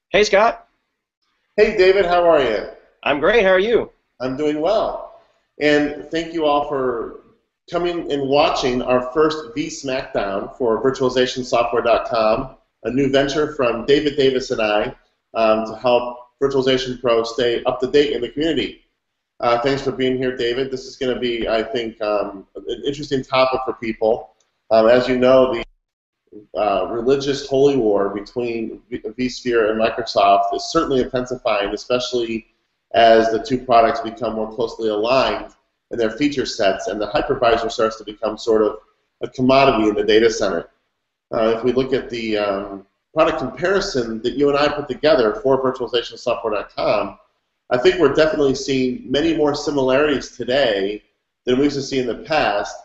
Hey Scott, Hey David, how are you? I'm great. How are you? I'm doing well. And thank you all for coming and watching our first vSmackdown for virtualizationsoftware.com, a new venture from David Davis and I to help Virtualization Pros stay up to date in the community. Thanks for being here, David. This is going to be, I think, an interesting topic for people. As you know, the religious holy war between vSphere and Microsoft is certainly intensifying, especially as the two products become more closely aligned in their feature sets, and the hypervisor starts to become sort of a commodity in the data center. If we look at the product comparison that you and I put together for virtualizationsoftware.com, I think we're definitely seeing many more similarities today than we used to see in the past,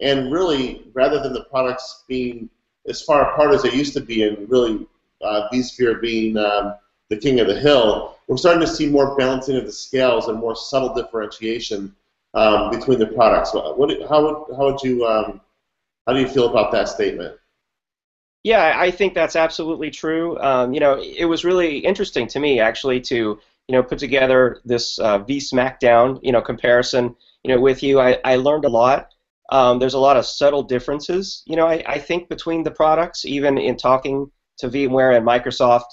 and really, rather than the products being as far apart as they used to be, and really vSphere being the king of the hill, we're starting to see more balancing of the scales and more subtle differentiation between the products. How do you feel about that statement? Yeah, I think that's absolutely true. It was really interesting to me actually to put together this vSmackdown comparison with you. I learned a lot. There's a lot of subtle differences I think between the products, even in talking to VMware and Microsoft.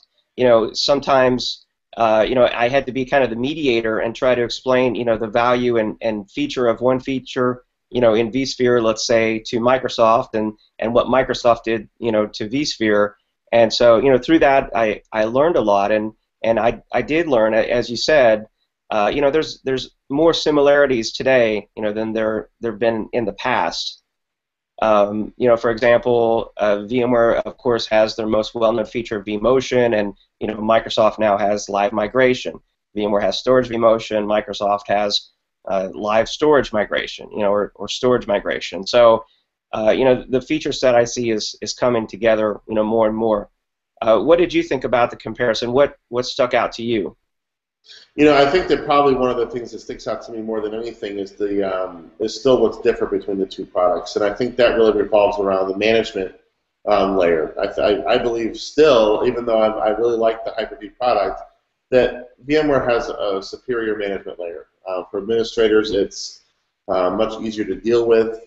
Sometimes I had to be kind of the mediator and try to explain the value and feature of one feature in vSphere, let's say, to Microsoft, and what Microsoft did to vSphere. And so through that I learned a lot, and I did learn, as you said, there's more similarities today than there've been in the past. For example, VMware, of course, has their most well-known feature, vMotion, and Microsoft now has live migration. VMware has storage vMotion. Microsoft has live storage migration, or storage migration. So, the feature set I see is coming together, more and more. What did you think about the comparison? What stuck out to you? I think that probably one of the things that sticks out to me more than anything is still what's different between the two products, and I think that really revolves around the management layer. I believe still, even though I really like the Hyper-V product, that VMware has a superior management layer. For administrators, it's much easier to deal with.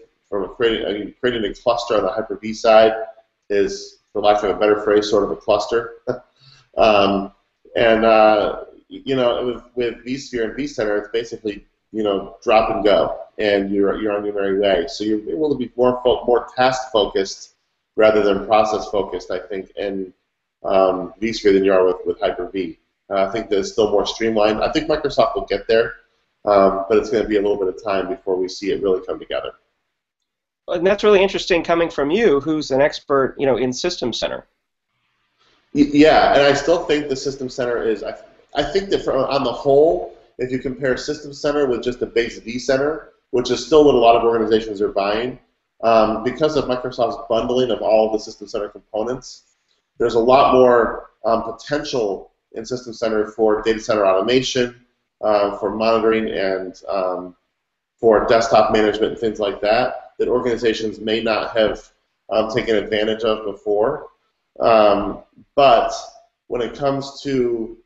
Creating a cluster on the Hyper-V side is, for lack of a better phrase, sort of a cluster. um, and with vSphere and vCenter, it's basically drop and go, and you're on your merry way. So you're able to be more task focused rather than process focused, I think, in vSphere than you are with Hyper-V. I think that it's still more streamlined. I think Microsoft will get there, but it's going to be a little bit of time before we see it really come together. And that's really interesting coming from you, who's an expert, in System Center. Yeah, and I still think the System Center is. I think that on the whole, if you compare System Center with just a base vCenter, which is still what a lot of organizations are buying, because of Microsoft's bundling of all of the System Center components, there's a lot more potential in System Center for data center automation, for monitoring, and for desktop management and things like that organizations may not have taken advantage of before. But when it comes to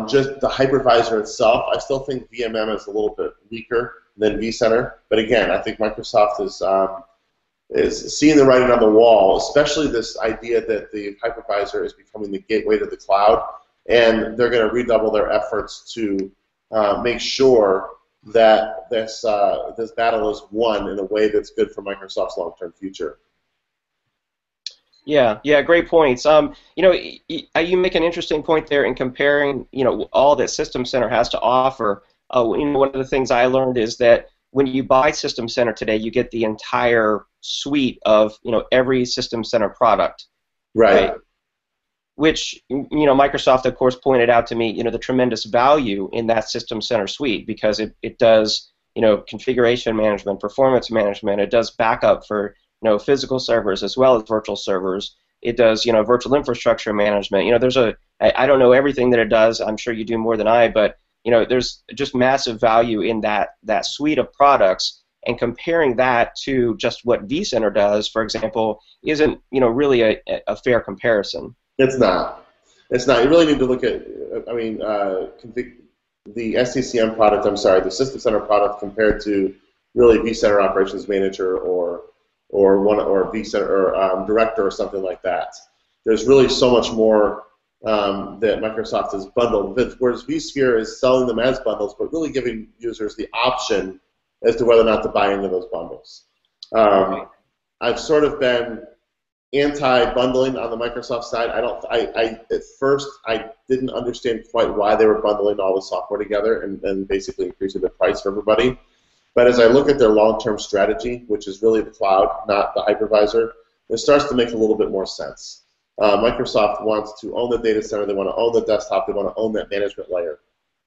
just the hypervisor itself, I still think VMM is a little bit weaker than vCenter. But again, I think Microsoft is seeing the writing on the wall, especially this idea that the hypervisor is becoming the gateway to the cloud, and they're going to redouble their efforts to make sure that this battle is won in a way that's good for Microsoft's long-term future. Yeah, great points. You make an interesting point there in comparing, all that System Center has to offer. One of the things I learned is that when you buy System Center today, you get the entire suite of, every System Center product. Right. Which, Microsoft, of course, pointed out to me, the tremendous value in that System Center suite, because it does, configuration management, performance management. It does backup for physical servers as well as virtual servers. It does, virtual infrastructure management. I don't know everything that it does. I'm sure you do more than I, but there's just massive value in that suite of products. And comparing that to just what vCenter does, for example, isn't really a fair comparison. It's not. It's not. You really need to look at, I mean, the SCCM product, I'm sorry, the System Center product compared to really vCenter Operations Manager or vCenter or Director or something like that. There's really so much more that Microsoft has bundled, whereas vSphere is selling them as bundles, but really giving users the option as to whether or not to buy into those bundles. I've sort of been anti-bundling on the Microsoft side. At first I didn't understand quite why they were bundling all the software together and basically increasing the price for everybody. But as I look at their long-term strategy, which is really the cloud, not the hypervisor, it starts to make a little bit more sense. Microsoft wants to own the data center, they want to own the desktop, they want to own that management layer.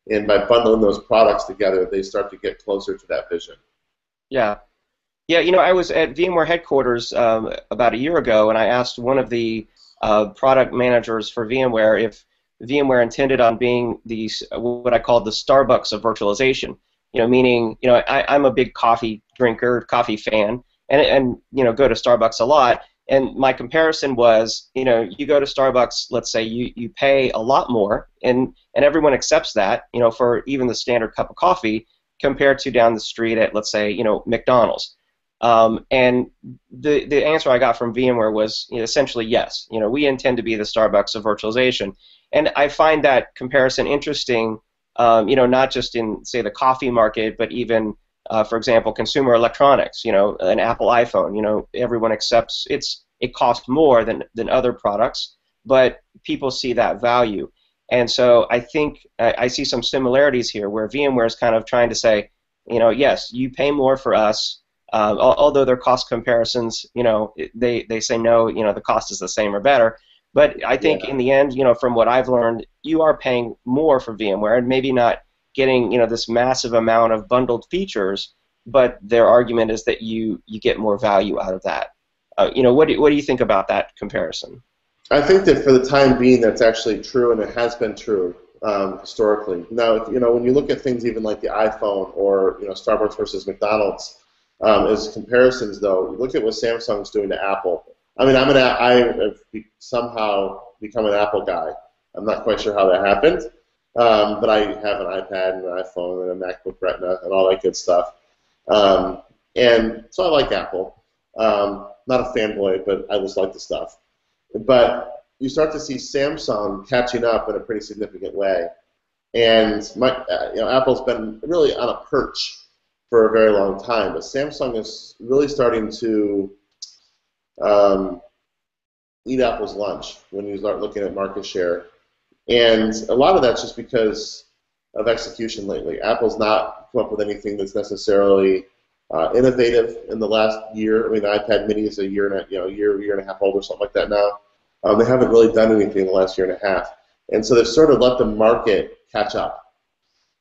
And by bundling those products together, they start to get closer to that vision. Yeah. Yeah, I was at VMware headquarters about a year ago, and I asked one of the product managers for VMware if VMware intended on being what I call the Starbucks of virtualization. Meaning, I'm a big coffee drinker, coffee fan, and go to Starbucks a lot. And my comparison was, you go to Starbucks, let's say you pay a lot more, and everyone accepts that, for even the standard cup of coffee, compared to down the street at, let's say, McDonald's. And the answer I got from VMware was essentially yes. We intend to be the Starbucks of virtualization, and I find that comparison interesting. Not just in, say, the coffee market, but even, for example, consumer electronics. An Apple iPhone. Everyone accepts it costs more than other products, but people see that value. And so I think I see some similarities here, where VMware is kind of trying to say, yes, you pay more for us. Although their cost comparisons, they say no, the cost is the same or better. But I think in the end, from what I've learned, you are paying more for VMware, and maybe not getting, this massive amount of bundled features, but their argument is that you get more value out of that. What do you think about that comparison? I think that for the time being, that's actually true, and it has been true historically. Now, when you look at things even like the iPhone or Starbucks versus McDonald's, as comparisons, though, look at what Samsung's doing to Apple. I mean, I have somehow become an Apple guy. I'm not quite sure how that happened, but I have an iPad and an iPhone and a MacBook Retina and all that good stuff. And so I like Apple. Not a fanboy, but I just like the stuff. But you start to see Samsung catching up in a pretty significant way, and Apple's been really on a perch for a very long time, but Samsung is really starting to eat Apple's lunch when you start looking at market share. And a lot of that's just because of execution lately. Apple's not come up with anything that's necessarily innovative in the last year. I mean, the iPad Mini is a year and a half old or something like that now. They haven't really done anything in the last year and a half. And so they've sort of let the market catch up.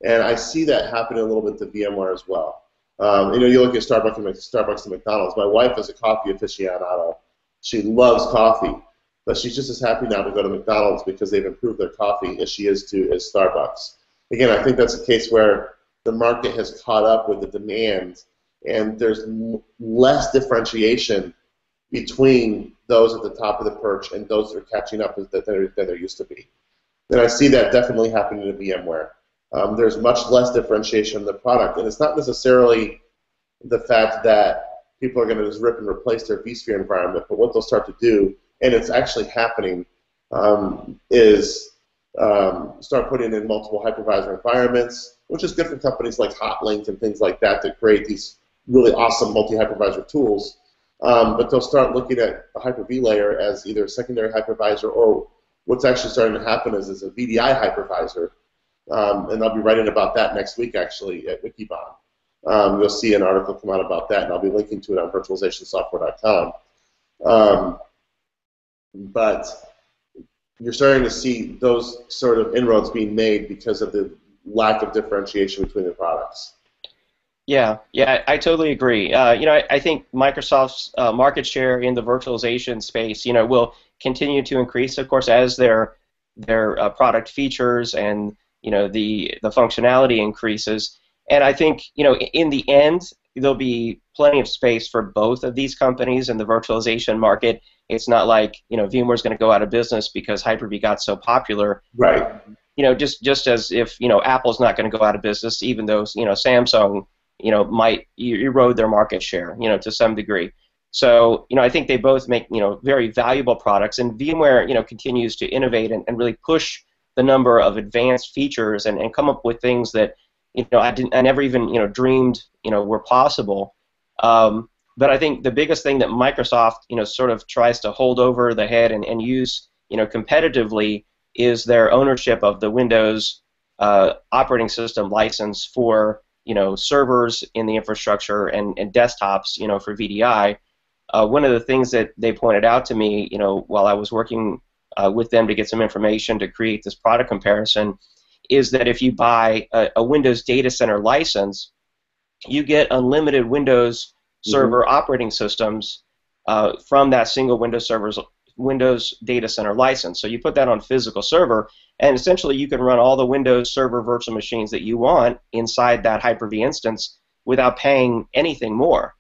And I see that happening a little bit to VMware as well. You look at Starbucks and McDonald's. My wife is a coffee aficionado. She loves coffee, but she's just as happy now to go to McDonald's because they've improved their coffee as she is to Starbucks. Again, I think that's a case where the market has caught up with the demand, and there's less differentiation between those at the top of the perch and those that are catching up than there used to be. And I see that definitely happening to VMware. There's much less differentiation in the product, and it's not necessarily the fact that people are going to just rip and replace their vSphere environment, but what they'll start to do, and it's actually happening, is start putting in multiple hypervisor environments, which is good for companies like Hotlink and things like that create these really awesome multi-hypervisor tools. But they'll start looking at a Hyper-V layer as either a secondary hypervisor, or what's actually starting to happen is a VDI hypervisor. And I'll be writing about that next week, actually, at Wikibon. You'll see an article come out about that, and I'll be linking to it on virtualizationsoftware.com. But you're starting to see those sort of inroads being made because of the lack of differentiation between the products. Yeah, I totally agree. I think Microsoft's market share in the virtualization space, will continue to increase, of course, as their product features and the functionality increases. And I think in the end, there'll be plenty of space for both of these companies in the virtualization market. It's not like VMware's going to go out of business because Hyper-V got so popular. Right. Just as if Apple's not going to go out of business, even though Samsung might erode their market share to some degree. So I think they both make very valuable products, and VMware continues to innovate and really push the number of advanced features and come up with things that I never even dreamed were possible. But I think the biggest thing that Microsoft sort of tries to hold over the head and use competitively is their ownership of the Windows operating system license for servers in the infrastructure and desktops for VDI. One of the things that they pointed out to me while I was working with them to get some information to create this product comparison is that if you buy a Windows data center license, you get unlimited Windows Server operating systems from that single Windows data center license. So you put that on physical server, and essentially you can run all the Windows Server virtual machines that you want inside that Hyper-V instance without paying anything more.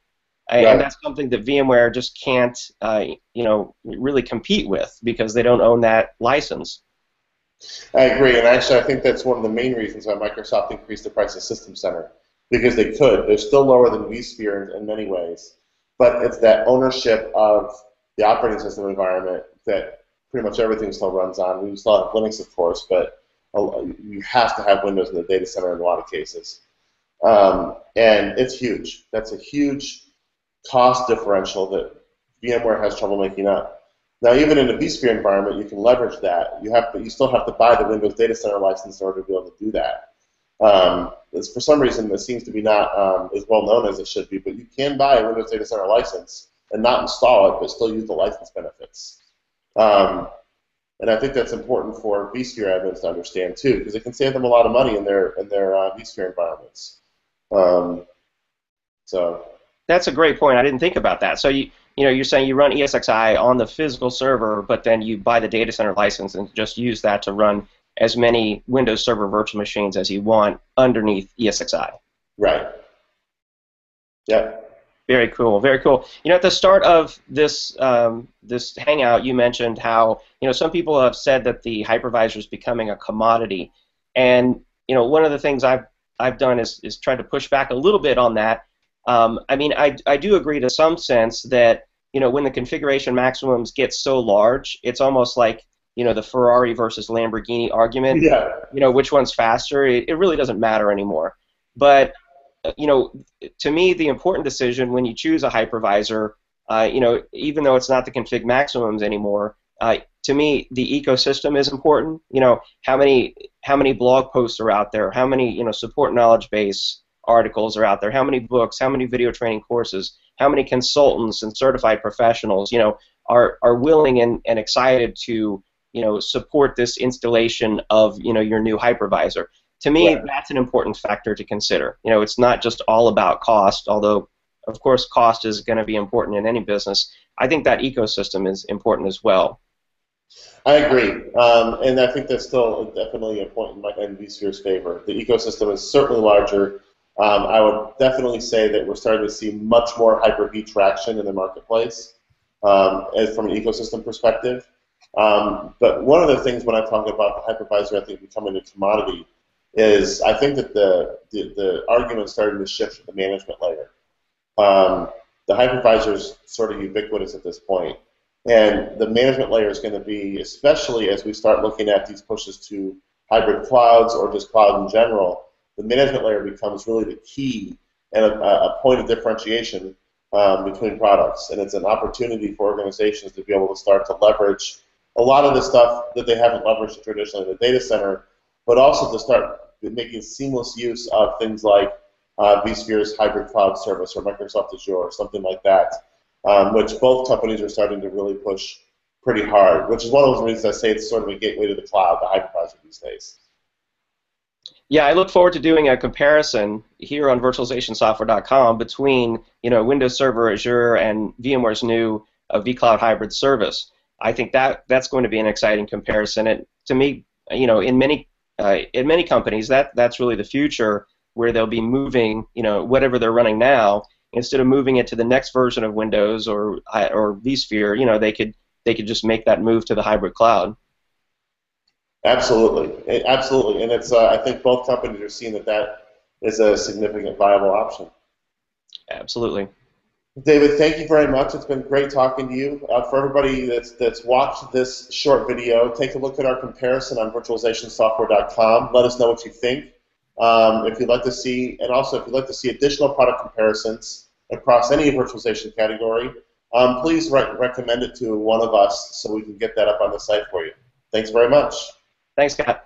Right. And that's something that VMware just can't really compete with because they don't own that license. I agree, and actually I think that's one of the main reasons why Microsoft increased the price of System Center, because they could. They're still lower than vSphere in many ways, but it's that ownership of the operating system environment that pretty much everything still runs on. We still have Linux, of course, but you have to have Windows in the data center in a lot of cases. And it's huge. That's a huge cost differential that VMware has trouble making up. Now, even in a vSphere environment, you can leverage that. You still have to buy the Windows Data Center license in order to be able to do that. For some reason, it seems to be not as well known as it should be, but you can buy a Windows Data Center license and not install it, but still use the license benefits. And I think that's important for vSphere admins to understand too, because it can save them a lot of money in their vSphere environments. So that's a great point. I didn't think about that. So you're saying you run ESXi on the physical server, but then you buy the data center license and just use that to run as many Windows Server virtual machines as you want underneath ESXi. Right. Yeah. Very cool. Very cool. At the start of this this hangout, you mentioned how some people have said that the hypervisor is becoming a commodity, and one of the things I've done is try to push back a little bit on that. I mean, I do agree to some sense that when the configuration maximums get so large, it's almost like the Ferrari versus Lamborghini argument. Yeah. Which one's faster? It really doesn't matter anymore. But to me, the important decision when you choose a hypervisor, even though it's not the config maximums anymore, to me, the ecosystem is important. How many blog posts are out there? How many support knowledge base articles are out there? How many books? How many video training courses? How many consultants and certified professionals are willing and excited to support this installation of your new hypervisor? To me, that's an important factor to consider. It's not just all about cost, although, of course, cost is going to be important in any business. I think that ecosystem is important as well. I agree, and I think that's still definitely a point in vSphere's favor. The ecosystem is certainly larger. I would definitely say that we're starting to see much more Hyper-V traction in the marketplace as from an ecosystem perspective. But one of the things when I talk about the hypervisor, I think becoming a commodity, is I think that the argument is starting to shift to the management layer. The hypervisor is sort of ubiquitous at this point, and the management layer is going to be, especially as we start looking at these pushes to hybrid clouds or just cloud in general, the management layer becomes really the key and a point of differentiation between products, and it's an opportunity for organizations to be able to start to leverage a lot of the stuff that they haven't leveraged traditionally in the data center, but also to start making seamless use of things like vSphere's hybrid cloud service or Microsoft Azure or something like that, which both companies are starting to really push pretty hard, which is one of those reasons I say it's sort of a gateway to the cloud, the hypervisor these days. Yeah, I look forward to doing a comparison here on virtualizationsoftware.com between Windows Server Azure and VMware's new vCloud hybrid service. I think that's going to be an exciting comparison. And to me, in many companies, that's really the future, where they'll be moving, whatever they're running now, instead of moving it to the next version of Windows or vSphere, they could just make that move to the hybrid cloud. Absolutely, absolutely, and it's I think both companies are seeing that is a significant viable option. Absolutely. David, thank you very much. It's been great talking to you. For everybody that's watched this short video, take a look at our comparison on virtualizationsoftware.com. Let us know what you think. If you'd like to see, and also if you'd like to see additional product comparisons across any virtualization category, please recommend it to one of us so we can get that up on the site for you. Thanks very much. Thanks, Scott.